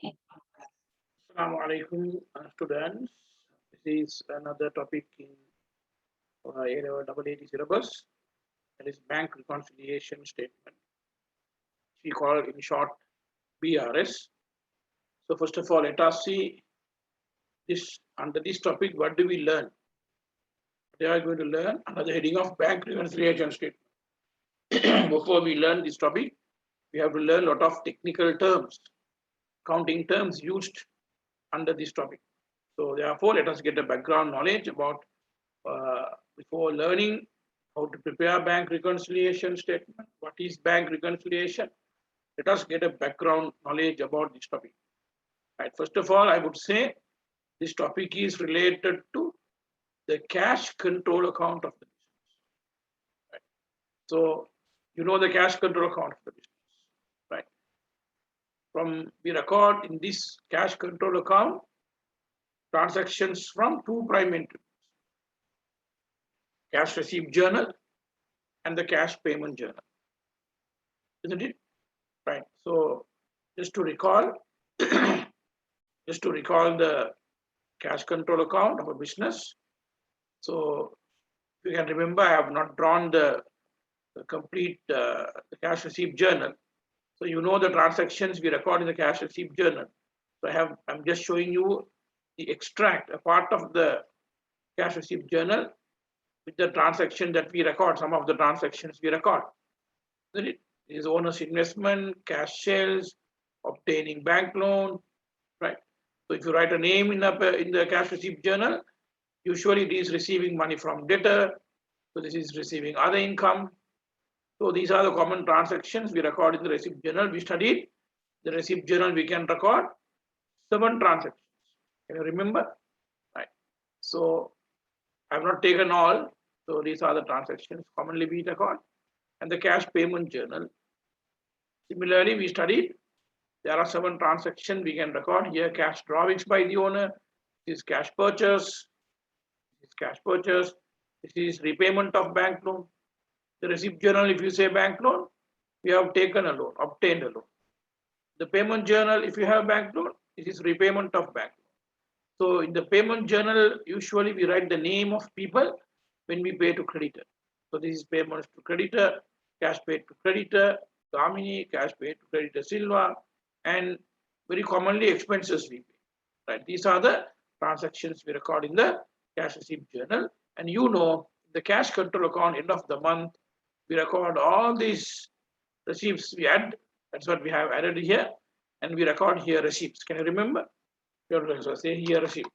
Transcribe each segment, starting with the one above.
Assalamu alaikum, students. This is another topic in our double AD syllabus. That is bank reconciliation statement. We call it in short BRS. So first of all, let us see this under this topic. What do we learn? They are going to learn under the heading of bank reconciliation statement. Before we learn this topic, we have to learn a lot of technical terms, counting terms used under this topic. So therefore, let us get a background knowledge about before learning how to prepare bank reconciliation statement. What is bank reconciliation? Let us get a background knowledge about this topic. Right. First of all, I would say this topic is related to the cash control account of the business. Right. So you know the cash control account of the business, right? From we record in this cash control account transactions from two prime entries: cash receipt journal and the cash payment journal, isn't it? Right. So just to recall, just to recall the cash control account of a business. So if you can remember, I have not drawn the complete the cash receipt journal. So you know the transactions we record in the cash receipt journal. So I'm just showing you the extract, a part of the cash receipt journal with the transaction that we record, some of the transactions we record. It is owner's investment, cash sales, obtaining bank loan, right? So if you write a name in the cash receipt journal, usually it is receiving money from debtor. So this is receiving other income. So these are the common transactions we record in the receipt journal. We studied the receipt journal. We can record 7 transactions. Can you remember? Right. So I have not taken all. So these are the transactions commonly we record. And the cash payment journal. Similarly, we studied there are 7 transactions we can record here: cash drawings by the owner, this is cash purchase, this is cash purchase, this is repayment of bank loan. The receipt journal, if you say bank loan, we have taken a loan, obtained a loan. The payment journal, if you have bank loan, this is repayment of bank loan. So in the payment journal, usually we write the name of people when we pay to creditor. So this is payments to creditor, cash paid to creditor, Damini, cash paid to creditor Silva, and very commonly expenses we pay. Right? These are the transactions we record in the cash receipt journal. And you know, the cash control account end of the month, we record all these receipts we add. That's what we have added here. And we record here receipts. Can you remember? So say here receipt.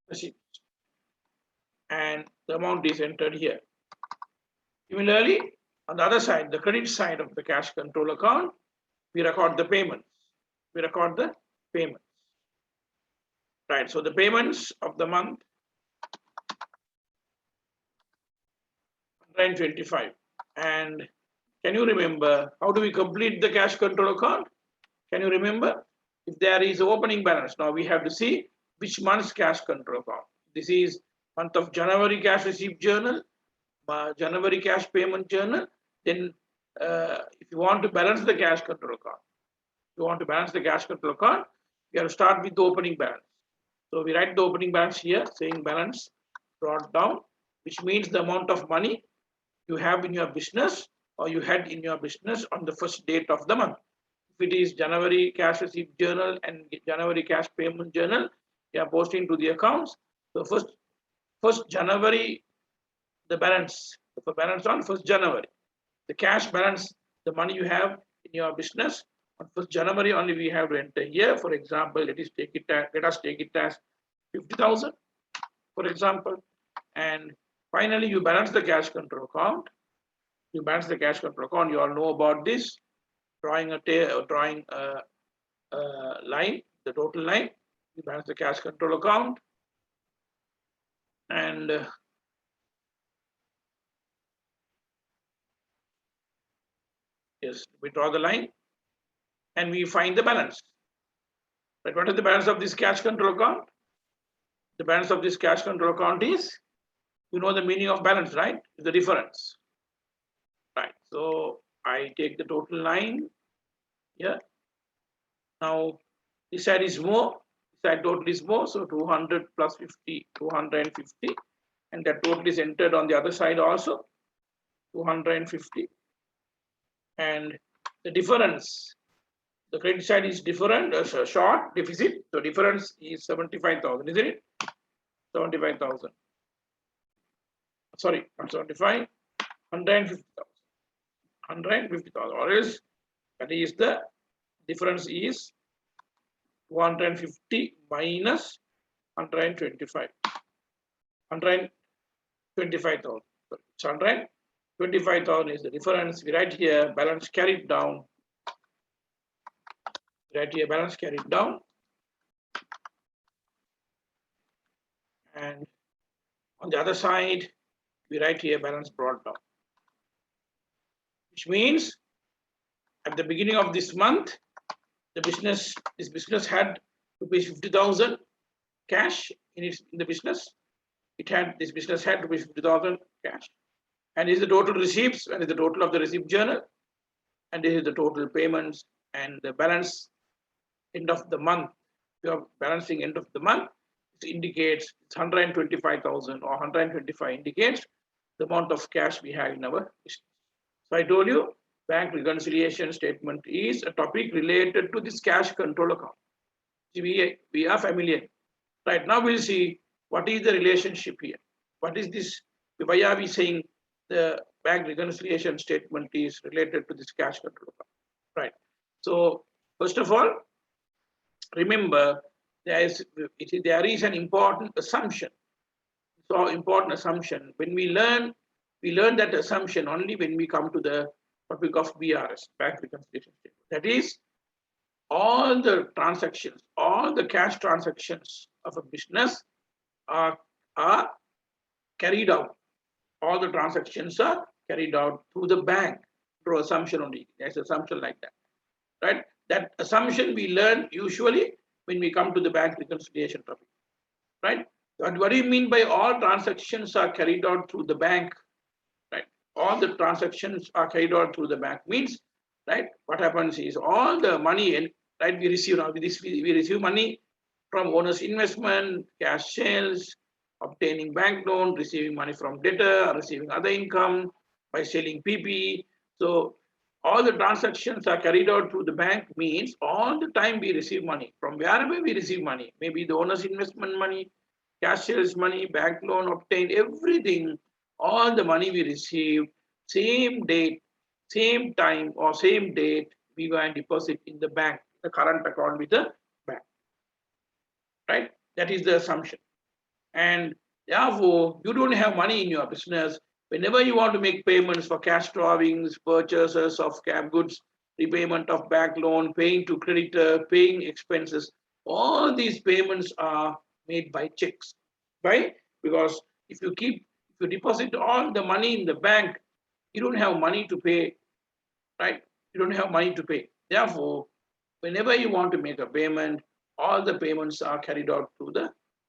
Receipt. And the amount is entered here. Similarly, on the other side, the credit side of the cash control account, we record the payments. We record the payments. Right. So the payments of the month 125. And can you remember how do we complete the cash control account? Can you remember? If there is opening balance, now we have to see which month's cash control account. This is month of January cash receipt journal, January cash payment journal. Then if you want to balance the cash control account, you have to start with the opening balance. So we write the opening balance here, saying balance brought down, which means the amount of money you have in your business or you had in your business on the first date of the month. If it is January cash receipt journal and January cash payment journal, you are posting to the accounts. So first January, the balance on 1st January, the cash balance, the money you have in your business on 1st January only we have to enter here. For example, let us take it as 50,000, for example, and finally you balance the cash control account. You balance the cash control account. You all know about this. Drawing a line, the total line. You balance the cash control account, and yes, we draw the line, and we find the balance. But what is the balance of this cash control account? The balance of this cash control account is, you know the meaning of balance, right? The difference. Right. So I take the total line here, Now this side is more, this side total is more, so 200 plus 50, 250, and that total is entered on the other side also, 250, and the difference, the credit side is different, short deficit, so difference is 75,000, isn't it? 75,000. Sorry, not 75, 150,000. 150,000, or else that is the difference is 250 minus 125. 125,000. It's 125,000 is the difference. We write here balance carried down. Write here balance carried down. And on the other side, we write here balance brought down. Which means at the beginning of this month, this business had rupees 50,000 cash in the business. This business had rupees 50,000 cash. And this is the total receipts, and is the total of the receipt journal, and this is the total payments, and the balance end of the month. You are balancing end of the month. It indicates it's 125,000 or 125 indicates the amount of cash we have in our business. So I told you, bank reconciliation statement is a topic related to this cash control account. We are familiar. Right now we'll see what is the relationship here. What is this? Why are we saying the bank reconciliation statement is related to this cash control account? Right. So first of all, remember there is an important assumption. So important assumption. When we learn that assumption only when we come to the topic of BRS, bank reconciliation statement. That is, all the transactions, all the cash transactions of a business are carried out. All the transactions are carried out through the bank, through assumption only. There's assumption like that, right? That assumption we learn usually when we come to the bank reconciliation topic, right? What do you mean by all transactions are carried out through the bank, right? All the transactions are carried out through the bank means, right? What happens is all the money, right? We receive now we receive money from owner's investment, cash sales, obtaining bank loan, receiving money from debtor, receiving other income by selling PP. So all the transactions are carried out through the bank means all the time we receive money from wherever we receive money, maybe the owner's investment money, cash sales money, bank loan obtained, everything, all the money we receive, same date, same time or same date, we go and deposit in the bank, the current account with the bank, right? That is the assumption. And therefore, you don't have money in your business. Whenever you want to make payments for cash drawings, purchases of cab goods, repayment of bank loan, paying to creditor, paying expenses, all these payments are made by checks, right? Because if you deposit all the money in the bank, you don't have money to pay, right? You don't have money to pay. Therefore, whenever you want to make a payment, all the payments are carried out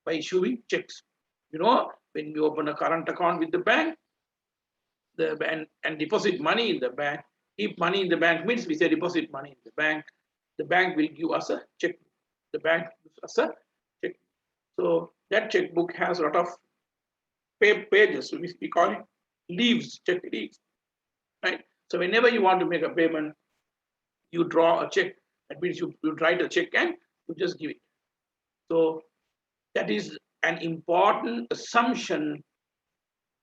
by issuing checks. You know, when you open a current account with the bank, and deposit money in the bank, keep money in the bank means we say deposit money in the bank will give us a check. The bank gives us a check. So that checkbook has a lot of pages. So we call it leaves, check leaves, right? So whenever you want to make a payment, you draw a check. That means you write a check and you just give it. So that is an important assumption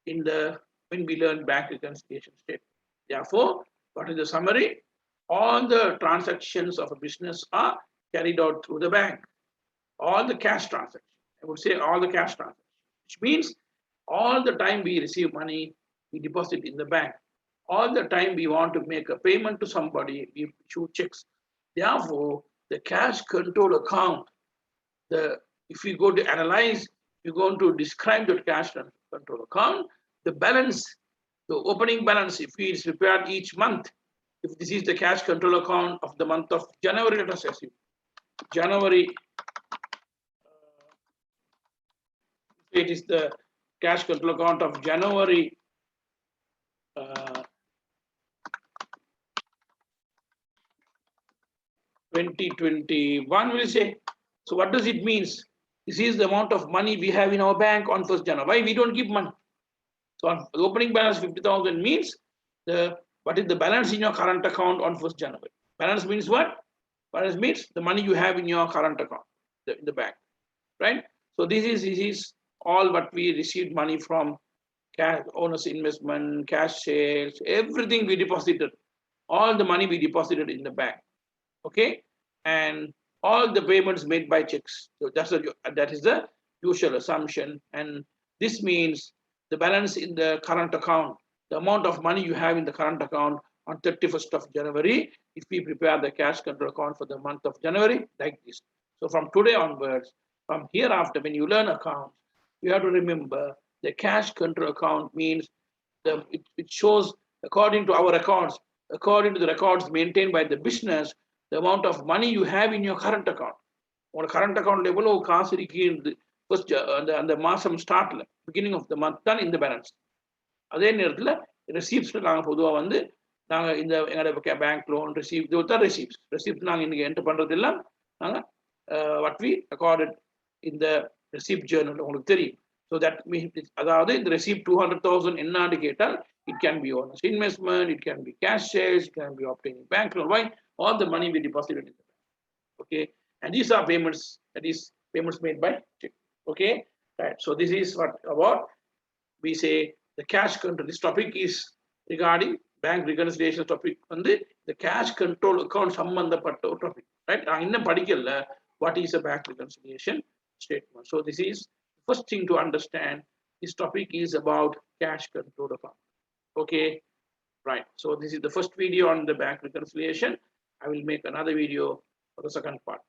when we learn bank reconciliation statement. Therefore, what is the summary? All the transactions of a business are carried out through the bank. All the cash transactions. I would say all the cash transactions, which means all the time we receive money, we deposit in the bank. All the time we want to make a payment to somebody, we issue checks. Therefore, the cash control account, if we go to analyze, we're going to describe the cash control account, the balance, the opening balance, if it is prepared each month, if this is the cash control account of the month of January, let us assume. January, it is the cash control account of January 2021 we'll say. So what does it means? This is the amount of money we have in our bank on 1st January. Why we don't keep money? So on the opening balance 50,000 means what is the balance in your current account on 1st January? Balance means what? Balance means the money you have in your current account, in the bank, right? So this is all what we received money from cash, owner's investment, cash sales, everything we deposited, all the money we deposited in the bank, okay? And all the payments made by checks. So that is the usual assumption. And this means the balance in the current account, the amount of money you have in the current account on 31st of January, if we prepare the cash control account for the month of January, like this. So from today onwards, from hereafter, when you learn accounts, you have to remember the cash control account means it shows according to our records, according to the records maintained by the business, the amount of money you have in your current account. On current account எவ்வளவு காசு இருக்கு first அந்த மாசம் ஸ்டார்ட்ல beginning of the month தான் இந்த balance. அதே நேரத்தில் receipts நாங்கள் பொதுவாக வந்து நாங்கள் இந்த எங்களோட பேங்க் லோன் ரிசீப்ட் இது தான் ரெசிப்ட் நாங்கள் இன்னைக்கு என்டர் பண்றது எல்லாம் நாங்கள் வாட் வி ரெக்கார்டட் இந்த ரெசிப்ட் ஜேர்னல் உங்களுக்கு தெரியும். ஸோ தட் மீன்ஸ் அதாவது இந்த ரெசிப்ட் 200,000 என்னான்னு கேட்டால் it can be honest investment, it can be cash sales, it can be obtaining bank loan. Why? All the money we deposited in the bank. Okay, and these are payments, that is payments made by check. Okay, right. So this is what about we say the cash control. This topic is regarding bank reconciliation topic on the cash control account சம்பந்தப்பட்ட topic, right? நான் இன்னும் படிக்கல what is a bank reconciliation statement. So this is the first thing to understand. This topic is about cash control account. Okay, right. So this is the first video on the bank reconciliation. I will make another video for the second part.